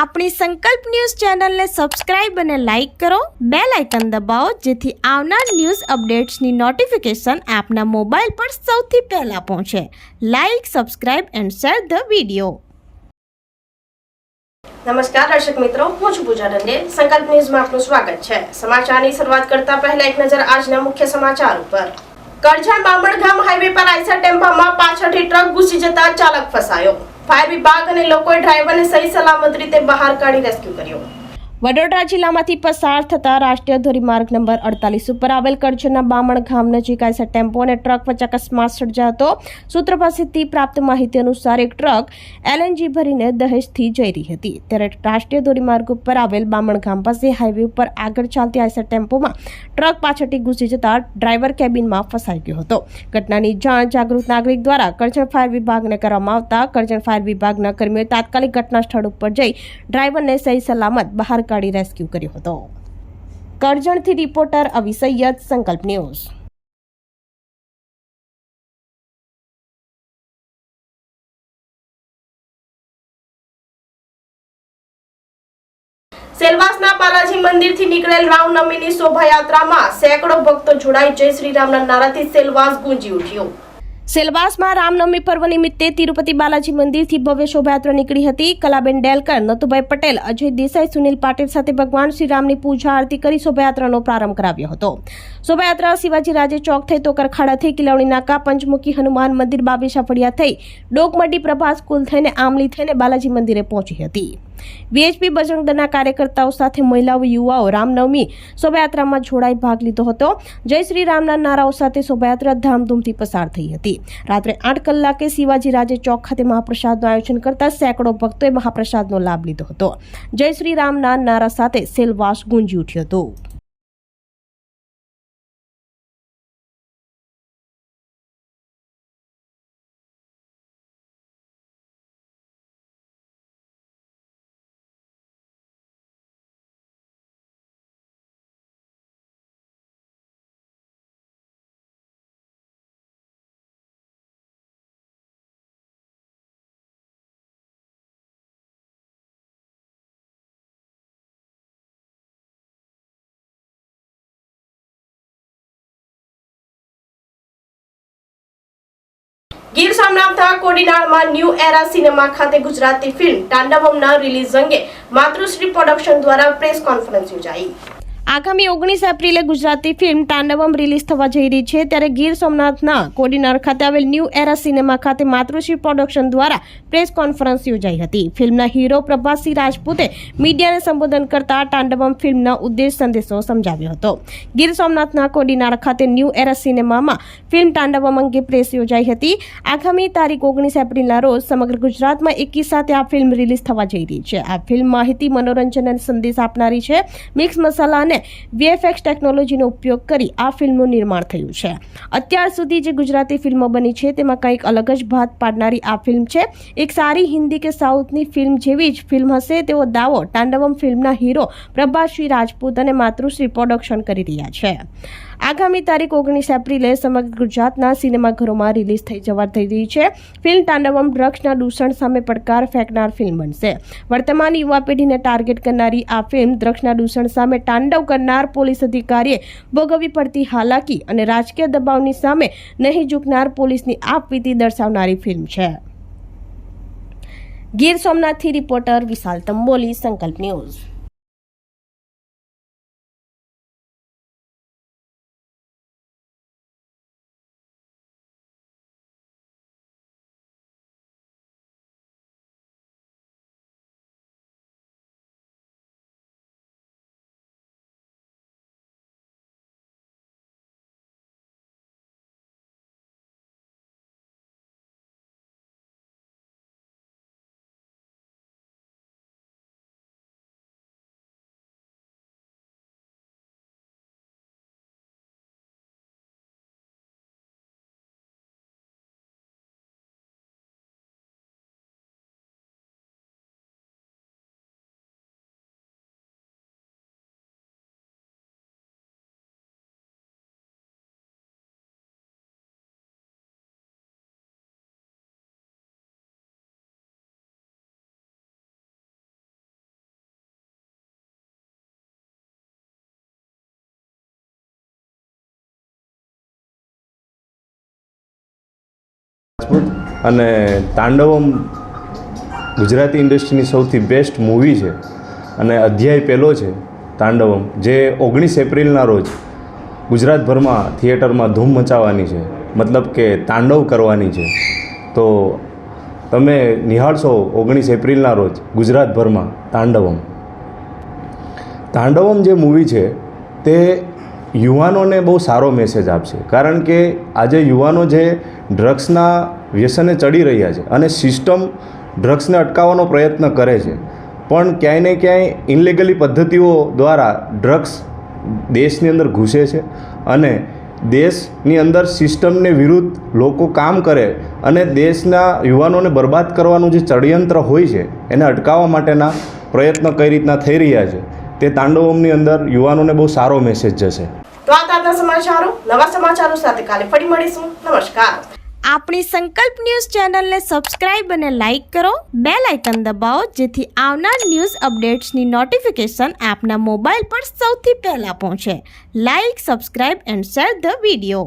આપણી સંકલ્પ ન્યૂઝ ચેનલને સબસ્ક્રાઇબ અને લાઇક કરો, બેલ આઇકન દબાવો જેથી આવનાર ન્યૂઝ અપડેટ્સની નોટિફિકેશન આપના મોબાઈલ પર સૌથી પહેલા પહોંચે. Like, subscribe and share the video. નમસ્કાર દર્શક મિત્રો, હું છું પૂજા દંડે. સંકલ્પ ન્યૂઝમાં આપનું સ્વાગત છે. સમાચારની શરૂઆત કરતા પહેલા એક નજર આજના મુખ્ય સમાચાર ઉપર. કરજણ બામણગામ હાઈવે પર આઈસર ટેમ્પામાં પાછળથી ટ્રક ઘૂસી જતા ચાલક ફસાયો. ફાયર વિભાગ અને લોકોએ ડ્રાઈવરને સહી સલામત રીતે બહાર કાઢી રેસ્ક્યુ કર્યો. વડોદરા જિલ્લામાંથી પસાર થતા રાષ્ટ્રીય ધોરીમાર્ગ નંબર 48 ઉપર આવેલ કરજણના બામણગામ નજીક આઈસર ટેમ્પો અને ટ્રક વચ્ચે અકસ્માત સર્જાયો હતો. સૂત્રો પાસેથી પ્રાપ્ત માહિતી અનુસાર એક ટ્રક LNG ભરીને દહેજથી જઈ રહી હતી, ત્યારે રાષ્ટ્રીય ધોરીમાર્ગ ઉપર આવેલ બામણગામ પાસે હાઈવે ઉપર આગળ ચાલતી આઈસર ટેમ્પોમાં ટ્રક પાછળથી ઘૂસી જતા ડ્રાઈવર કેબિનમાં ફસાઈ ગયો હતો. ઘટનાની જાણ જાગૃત નાગરિક દ્વારા કરજણ ફાયર વિભાગને કરવામાં આવતા કરજણ ફાયર વિભાગના કર્મીઓએ તાત્કાલિક ઘટના સ્થળ ઉપર જઈ ડ્રાઈવરને સહી સલામત બહાર કાઢી રેસ્ક્યુ કર્યો હતો. કરજણથી રિપોર્ટર અવી સૈયદ, સંકલ્પ ન્યૂઝ. સેલવાસના બાલાજી મંદિરથી નીકળેલ રામનવમીની શોભાયાત્રામાં સેંકડો ભક્તો જોડાઈ જય શ્રી રામના નારાથી સેલવાસ ગુંજી ઉઠ્યો. સેલવાસમાં રામનવમી પર્વ નિમિત્તે તિરુપતિ બાલાજી મંદિરથી ભવ્ય શોભાયાત્રા નીકળી હતી. કલાબેન ડેલકર, નથુભાઈ પટેલ, અજય દેસાઈ, સુનિલ પાટીલ સાથે ભગવાન શ્રી રામની પૂજા આરતી કરી શોભાયાત્રાનો પ્રારંભ કરાવ્યો હતો. શોભાયાત્રા શિવાજી રાજે ચોક થઈ તો કરખાડા થઈ કિલાવણી નાકા, પંચમુખી હનુમાન મંદિર, બાબેશા ફળિયા થઈ ડોકમડી પ્રભાસ સ્કૂલ થઈને આમલી થઈને બાલાજી મંદિરે પહોંચી હતી. VHP બજરંગ દળના કાર્યકર્તાઓ સાથે મહિલાઓ, યુવાઓ રામનવમી શોભાયાત્રામાં જોડાઈ ભાગ લીધો હતો. જય શ્રી રામના નારાઓ સાથે શોભાયાત્રા ધામધૂમથી પસાર થઈ હતી. રાત્રે 8 કલાકે શિવાજી રાજે ચોક ખાતે મહાપ્રસાદનું આયોજન કરતા સેંકડો ભક્તોએ મહાપ્રસાદનો લાભ લીધો હતો. જય શ્રી રામના નારા સાથે સેલવાસ ગુંજી ઉઠ્યો હતો. ગીર સોમનાથના કોડીનાળમાં ન્યૂ એરા સિનેમા ખાતે ગુજરાતી ફિલ્મ તાંડવમના રિલીઝ અંગે માતૃશ્રી પ્રોડક્શન દ્વારા પ્રેસ કોન્ફરન્સ યોજાઈ. આગામી 19 એપ્રિલે ગુજરાતી ફિલ્મ તાંડવમ રિલીઝ થવા જઈ રહી છે, ત્યારે ગીર સોમનાથના કોડીનાર ખાતે આવેલ ન્યૂ એરા સિનેમા ખાતે માતૃશ્રી પ્રોડક્શન દ્વારા પ્રેસ કોન્ફરન્સ યોજાઈ હતી. ફિલ્મના હીરો પ્રભાસસિંહ રાજપૂતે મીડિયાને સંબોધન કરતા તાંડવમ ફિલ્મના ઉદ્દેશ સંદેશો સમજાવ્યો હતો. ગીર સોમનાથના કોડીનાર ખાતે ન્યૂ એરા સિનેમામાં ફિલ્મ તાંડવમ અંગે પ્રેસ યોજાઈ હતી. આગામી તારીખ 19 એપ્રિલના રોજ સમગ્ર ગુજરાતમાં એકી સાથે આ ફિલ્મ રિલીઝ થવા જઈ રહી છે. આ ફિલ્મ માહિતી, મનોરંજન અને સંદેશ આપનારી છે. મિક્સ મસાલા અને VFX ટેકનોલોજીનો ઉપયોગ કરી આ ફિલ્મનું નિર્માણ થયું છે. અત્યાર સુધી જે ગુજરાતી ફિલ્મો બની છે તેમાં કંઈક અલગ જ ભાત પાડનારી આ ફિલ્મ છે. એક સારી હિન્દી કે સાઉથની ફિલ્મ જેવી જ ફિલ્મ હશે તેવો દાવો તાંડવમ ફિલ્મના હીરો પ્રભાસસિંહ રાજપૂત અને માતૃશ્રી પ્રોડક્શન કરી રહ્યા છે. આગામી તારીખ 19 એપ્રિલે સમગ્ર ગુજરાતના સિનેમાઘરોમાં રિલીઝ થઈ રહી છે. ફિલ્મ તાંડવમ ડ્રગ્સના દૂષણ સામે પડકાર ફેંકનાર ફિલ્મ બનશે. વર્તમાન યુવા પેઢીને ટાર્ગેટ કરનારી આ ફિલ્મ ડ્રગ્સના દૂષણ સામે તાંડવ કરનાર પોલીસ અધિકારીએ ભોગવવી પડતી હાલાકી અને રાજકીય દબાવની સામે નહીં ઝૂકનાર પોલીસની આપવીતી દર્શાવનારી ફિલ્મ છે. ગીર સોમનાથથી રિપોર્ટર વિશાલ તંબોલી, સંકલ્પ ન્યૂઝ. અને તાંડવમ ગુજરાતી ઇન્ડસ્ટ્રીની સૌથી બેસ્ટ મૂવી છે અને અધ્યાય પહેલો છે તાંડવમ, જે 19 એપ્રિલના રોજ ગુજરાતભરમાં થિયેટરમાં ધૂમ મચાવવાની છે, મતલબ કે તાંડવ કરવાની છે. તો તમે નિહાળશો 19 એપ્રિલના રોજ ગુજરાતભરમાં તાંડવમ. તાંડવમ જે મૂવી છે તે યુવાનોને બહુ સારો મેસેજ આપશે, કારણ કે આજે યુવાનો જે ડ્રગ્સના વ્યસને ચડી રહ્યા છે અને સિસ્ટમ ડ્રગ્સને અટકાવવાનો પ્રયત્ન કરે છે, પણ ક્યાંય ને ક્યાંય ઇનલીગલી પદ્ધતિઓ દ્વારા ડ્રગ્સ દેશની અંદર ઘૂસે છે અને દેશની અંદર સિસ્ટમને વિરુદ્ધ લોકો કામ કરે અને દેશના યુવાનોને બરબાદ કરવાનું જે ષડયંત્ર હોય છે એને અટકાવવા માટેના પ્રયત્નો કઈ રીતના થઈ રહ્યા છે તે તાંડવમની અંદર યુવાનોને બહુ સારો મેસેજ જશે. તો આ તાજા સમાચારો, નવા સમાચારો સાથે કાલે ફરી મળીશું. નમસ્કાર. આપણી સંકલ્પ ન્યૂઝ ચેનલને સબસ્ક્રાઇબ અને લાઇક કરો, બેલ આઇકન દબાવો જેથી આવનાર ન્યૂઝ અપડેટ્સની નોટિફિકેશન આપના મોબાઈલ પર સૌથી પહેલા પહોંચે. Like, subscribe and share the video.